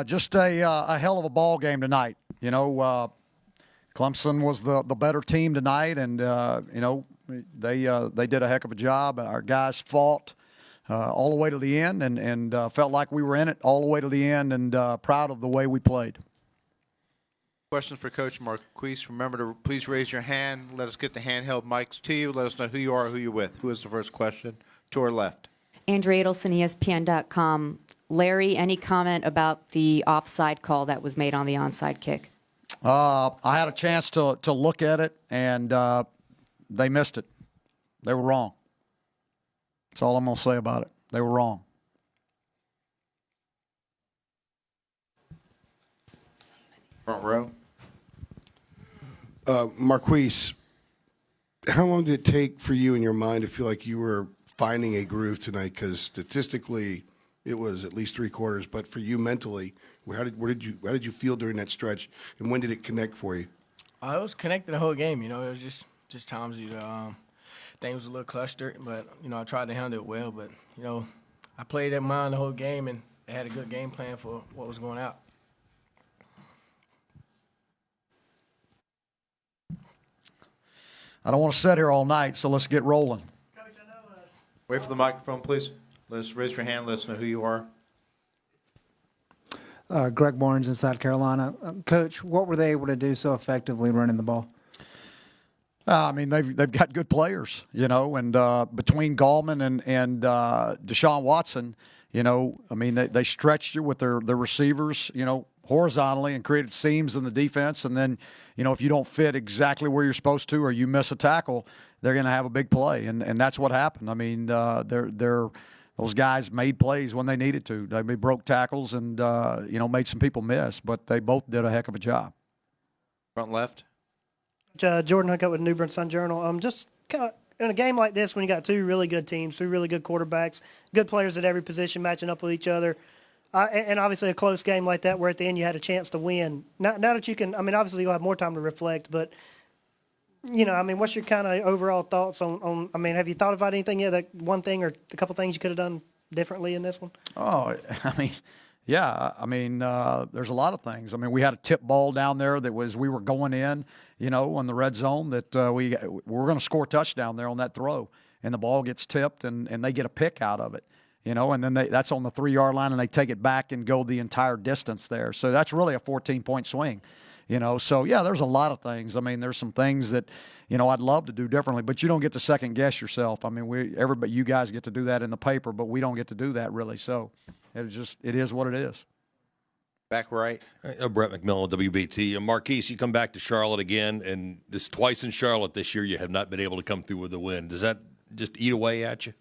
Just a hell of a ball game tonight. Clemson was the better team tonight, and they did a heck of a job. Our guys fought all the way to the end, and felt like we were in it all the way to the end, and proud of the way we played. Question for Coach Marquise. Remember to please raise your hand. Let us get the handheld mics to you. Let us know who you are, who you're with. Who is the first question? To our left. Andrea Adelson, ESPN.com. Larry, any comment about the offside call that was made on the onside kick? I had a chance to look at it, and they missed it. They were wrong. That's all I'm going to say about it. They were wrong. Front row. Marquise, how long did it take for you in your mind to feel like you were finding a groove tonight? Because statistically, it was at least three quarters. But for you mentally, how did you feel during that stretch, and when did it connect for you? It was connected the whole game. It was just times things was a little clustered, but I tried to handle it well. But I played that mind the whole game, and they had a good game plan for what was going out. I don't want to sit here all night, so let's get rolling. Coach, I know. Wait for the microphone, please. Let's raise your hand. Let us know who you are. Greg Barnes in South Carolina. Coach, what were they able to do so effectively running the ball? They've got good players, and between Gallman and Deshaun Watson, they stretched you with their receivers, horizontally and created seams in the defense. And then, if you don't fit exactly where you're supposed to or you miss a tackle, they're going to have a big play. And that's what happened. Those guys made plays when they needed to. They broke tackles and, made some people miss. But they both did a heck of a job. Front left. Jordan Huck up with New Bern Sun Journal. Just kind of in a game like this when you got two really good teams, two really good quarterbacks, good players at every position matching up with each other, and obviously a close game like that where at the end you had a chance to win. Now that you can, obviously you'll have more time to reflect, but, what's your kind of overall thoughts on have you thought about anything yet, that one thing or a couple things you could have done differently in this one? Yeah, there's a lot of things. We had a tip ball down there that we were going in, on the red zone that we're going to score a touchdown there on that throw, and the ball gets tipped and they get a pick out of it, and then that's on the 3-yard line and they take it back and go the entire distance there. So that's really a 14-point swing, So yeah, there's a lot of things. There's some things that, I'd love to do differently, but you don't get to second guess yourself. Everybody, you guys get to do that in the paper, but we don't get to do that really. So it is what it is. Back right. Brett McMillan, WBT. Marquise, you come back to Charlotte again, and this twice in Charlotte this year you have not been able to come through with a win. Does that just eat away at you?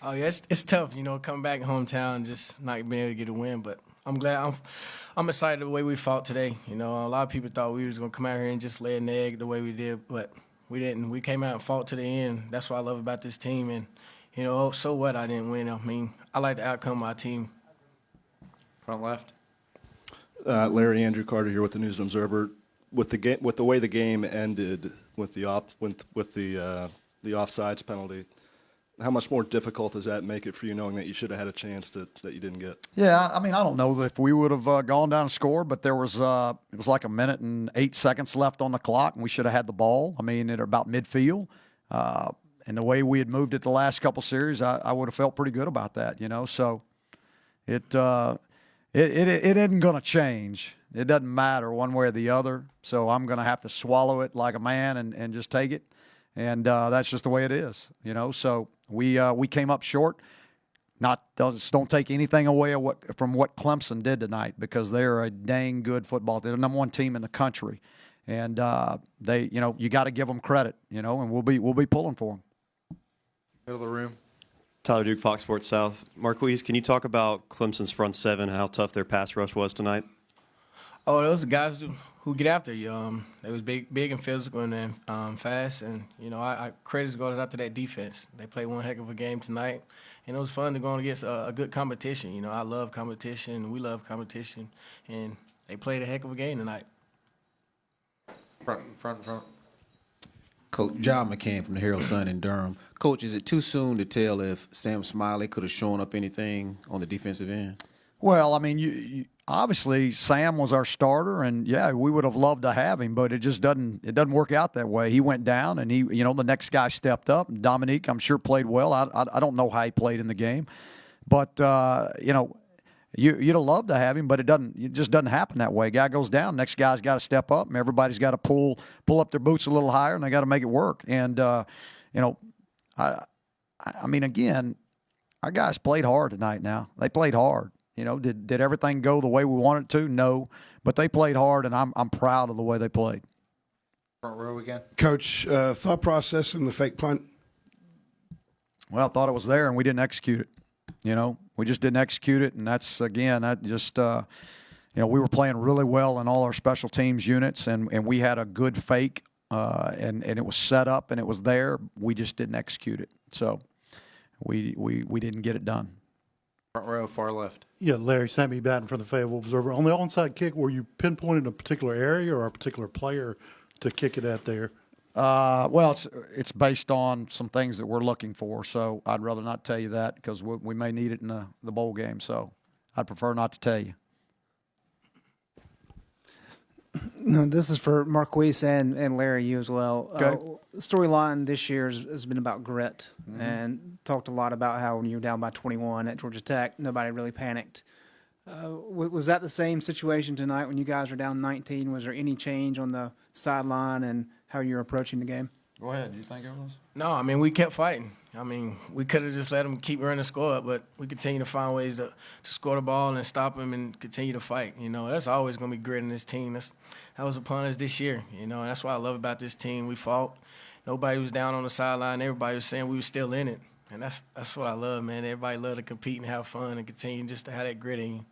Oh, yeah, it's tough, coming back hometown and just not being able to get a win. But I'm glad. I'm excited the way we fought today. A lot of people thought we was going to come out here and just lay an egg the way we did, but we didn't. We came out and fought to the end. That's what I love about this team. And, so what, I didn't win. I like the outcome of my team. Front left. Larry Andrew Carter here with the News and Observer. With the way the game ended, with the offsides penalty, how much more difficult does that make it for you, knowing that you should have had a chance that you didn't get? Yeah, I don't know if we would have gone down and scored, but there was it was like 1 minute and 8 seconds left on the clock, and we should have had the ball. At about midfield, and the way we had moved it the last couple series, I would have felt pretty good about that. So it isn't going to change. It doesn't matter one way or the other. So I'm going to have to swallow it like a man and just take it. And that's just the way it is, So we came up short. Don't take anything away from what Clemson did tonight, because they're a dang good football. They're the number one team in the country, and they, you got to give them credit, and we'll be pulling for them. Middle of the room. Tyler Duke, Fox Sports South. Marquise, can you talk about Clemson's front seven and how tough their pass rush was tonight? Oh, those are guys who get after you. They was big and physical and fast. And, I credit goes out to that defense. They played one heck of a game tonight. And it was fun to go against a good competition. I love competition. We love competition. And they played a heck of a game tonight. Front. Coach John McCann from the Herald Sun in Durham. Coach, is it too soon to tell if Sam Smiley could have shown up anything on the defensive end? Well, I mean, you obviously Sam was our starter, and yeah, we would have loved to have him, but it just doesn't work out that way. He went down, and the next guy stepped up. Dominique, I'm sure, played well. I don't know how he played in the game, but you'd have loved to have him, but it just doesn't happen that way. Guy goes down, next guy's got to step up, and everybody's got to pull up their boots a little higher, and they got to make it work. And I mean, again, our guys played hard tonight. Now they played hard. Did everything go the way we wanted it to? No, but they played hard, and I'm proud of the way they played. Front row again. Coach, thought process in the fake punt? Well, I thought it was there, and we didn't execute it. We just didn't execute it, and that's, again, that just, we were playing really well in all our special teams units, and we had a good fake, and it was set up, and it was there. We just didn't execute it. So we didn't get it done. Front row, far left. Yeah, Larry, Sammy Batten for the Fayetteville Observer. On the onside kick, were you pinpointing a particular area or a particular player to kick it at there? Well, it's based on some things that we're looking for, so I'd rather not tell you that because we may need it in the bowl game, so I'd prefer not to tell you. No, this is for Marquise and Larry, you as well. Okay. Storyline this year has been about grit, and talked a lot about how when you were down by 21 at Georgia Tech, nobody really panicked. Was that the same situation tonight when you guys were down 19? Was there any change on the sideline and how you're approaching the game? Go ahead. Do you think it was? No, I mean, we kept fighting. I mean, we could have just let them keep running the score up, but we continue to find ways to score the ball and stop them and continue to fight. That's always going to be grit in this team. That was upon us this year, and that's what I love about this team. We fought. Nobody was down on the sideline. Everybody was saying we were still in it, and that's what I love, man. Everybody love to compete and have fun and continue just to have that grit in you.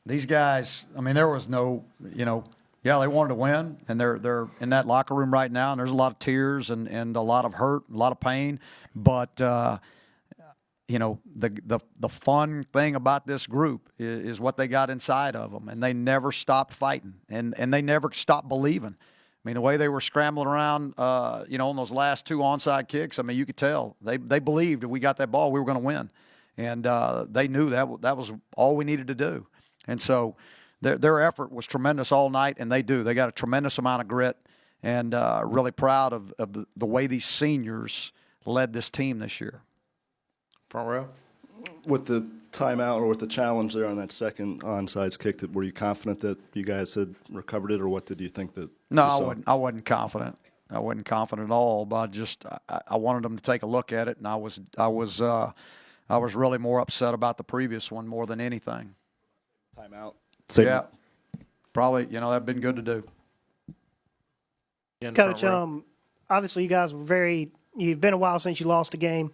These guys, I mean, there was no, yeah, they wanted to win, and they're in that locker room right now, and there's a lot of tears and a lot of hurt, a lot of pain. But the fun thing about this group is what they got inside of them, and they never stopped fighting, and they never stopped believing. I mean, the way they were scrambling around, on those last two onside kicks, I mean, you could tell they believed if we got that ball, we were going to win, and they knew that was all we needed to do. And so their effort was tremendous all night, and they got a tremendous amount of grit, and really proud of the way these seniors led this team this year. Front row. With the timeout or with the challenge there on that second onside kick, were you confident that you guys had recovered it, or what did you think that? No, I wasn't confident. I wasn't confident at all, but I wanted them to take a look at it, and I was really more upset about the previous one more than anything. Timeout. Yeah, probably. That'd been good to do. Coach, obviously you guys were you've been a while since you lost a game.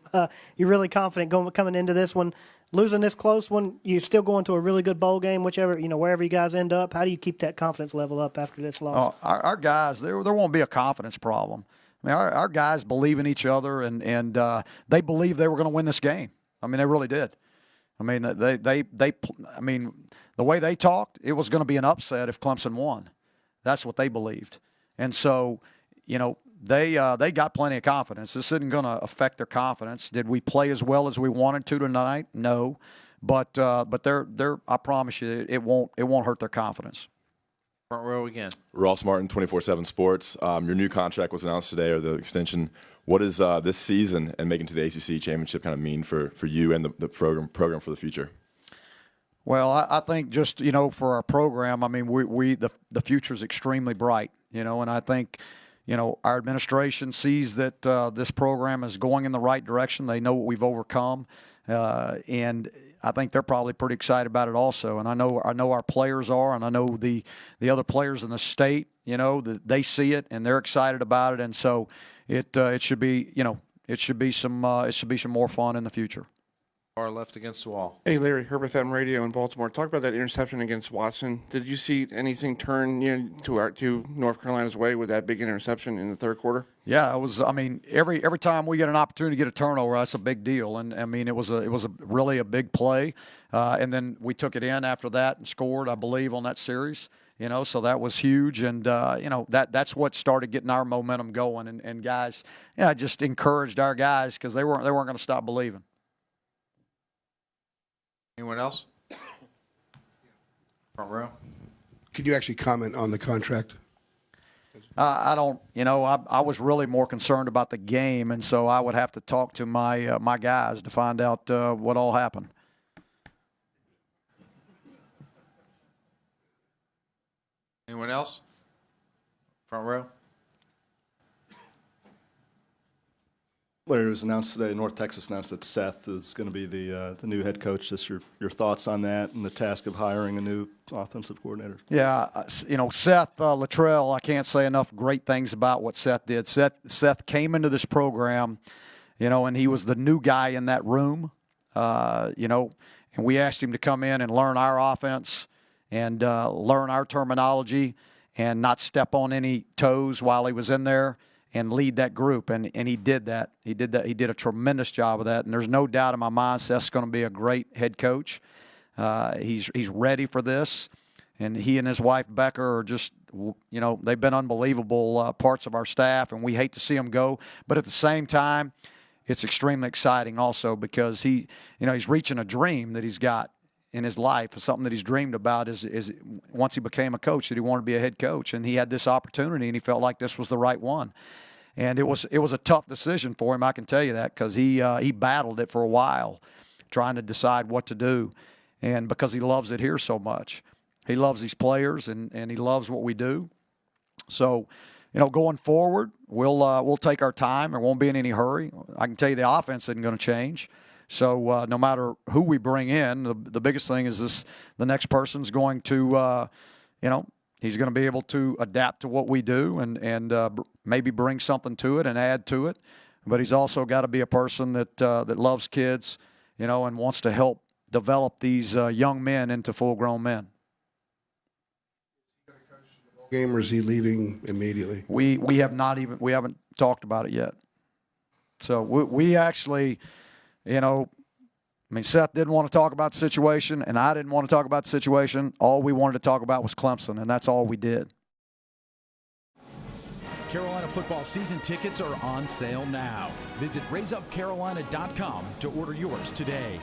You're really confident coming into this one. Losing this close one, you're still going to a really good bowl game, wherever you guys end up. How do you keep that confidence level up after this loss? Our guys, there won't be a confidence problem. I mean, our guys believe in each other, and they believed they were going to win this game. I mean, they really did. I mean, the way they talked, it was going to be an upset if Clemson won. That's what they believed. And so, they got plenty of confidence. This isn't going to affect their confidence. Did we play as well as we wanted to tonight? No. But they're I promise you, it won't hurt their confidence. Front row again. Ross Martin, 24/7 Sports. Your new contract was announced today, or the extension. What does this season and making to the ACC Championship kind of mean for you and the program for the future? Well, I think just, for our program, I mean, the future is extremely bright, and I think, our administration sees that this program is going in the right direction. They know what we've overcome, and I think they're probably pretty excited about it also. And I know our players are, and I know the other players in the state, that they see it and they're excited about it, and so it should be, it should be some more fun in the future. Far left against the wall. Hey, Larry, Herbert FM Radio in Baltimore. Talk about that interception against Watson. Did you see anything turn to North Carolina's way with that big interception in the third quarter? Yeah, it was. I mean, every time we get an opportunity to get a turnover, that's a big deal. And I mean, it was really a big play. And then we took it in after that and scored, I believe, on that series. So that was huge, and that's what started getting our momentum going. And guys, I just encouraged our guys because they weren't going to stop believing. Anyone else? Front row. Could you actually comment on the contract? I don't, I was really more concerned about the game, and so I would have to talk to my my guys to find out what all happened. Anyone else? Front row. Larry, it was announced today, North Texas announced that Seth is going to be the new head coach. Just your thoughts on that and the task of hiring a new offensive coordinator. Yeah, Seth Luttrell, I can't say enough great things about what Seth did. Seth came into this program, and he was the new guy in that room, and we asked him to come in and learn our offense and learn our terminology and not step on any toes while he was in there and lead that group, and he did that. He did a tremendous job of that, and there's no doubt in my mind Seth's going to be a great head coach. He's ready for this, and he and his wife Becker are just, they've been unbelievable parts of our staff, and we hate to see them go, but at the same time, it's extremely exciting also because he's reaching a dream that he's got in his life, something that he's dreamed about is once he became a coach that he wanted to be a head coach, and he had this opportunity, and he felt like this was the right one. And it was a tough decision for him, I can tell you that, because he battled it for a while, trying to decide what to do, and because he loves it here so much, he loves these players, and he loves what we do. So, going forward, we'll take our time. There won't be in any hurry. I can tell you the offense isn't going to change. So no matter who we bring in, the biggest thing is the next person's going to, he's going to be able to adapt to what we do and maybe bring something to it and add to it. But he's also got to be a person that loves kids, and wants to help develop these young men into full-grown men. Game, or is he leaving immediately? We haven't talked about it yet. So we actually, Seth didn't want to talk about the situation, and I didn't want to talk about the situation. All we wanted to talk about was Clemson, and that's all we did. Carolina football season tickets are on sale now. Visit RaiseUpCarolina.com to order yours today.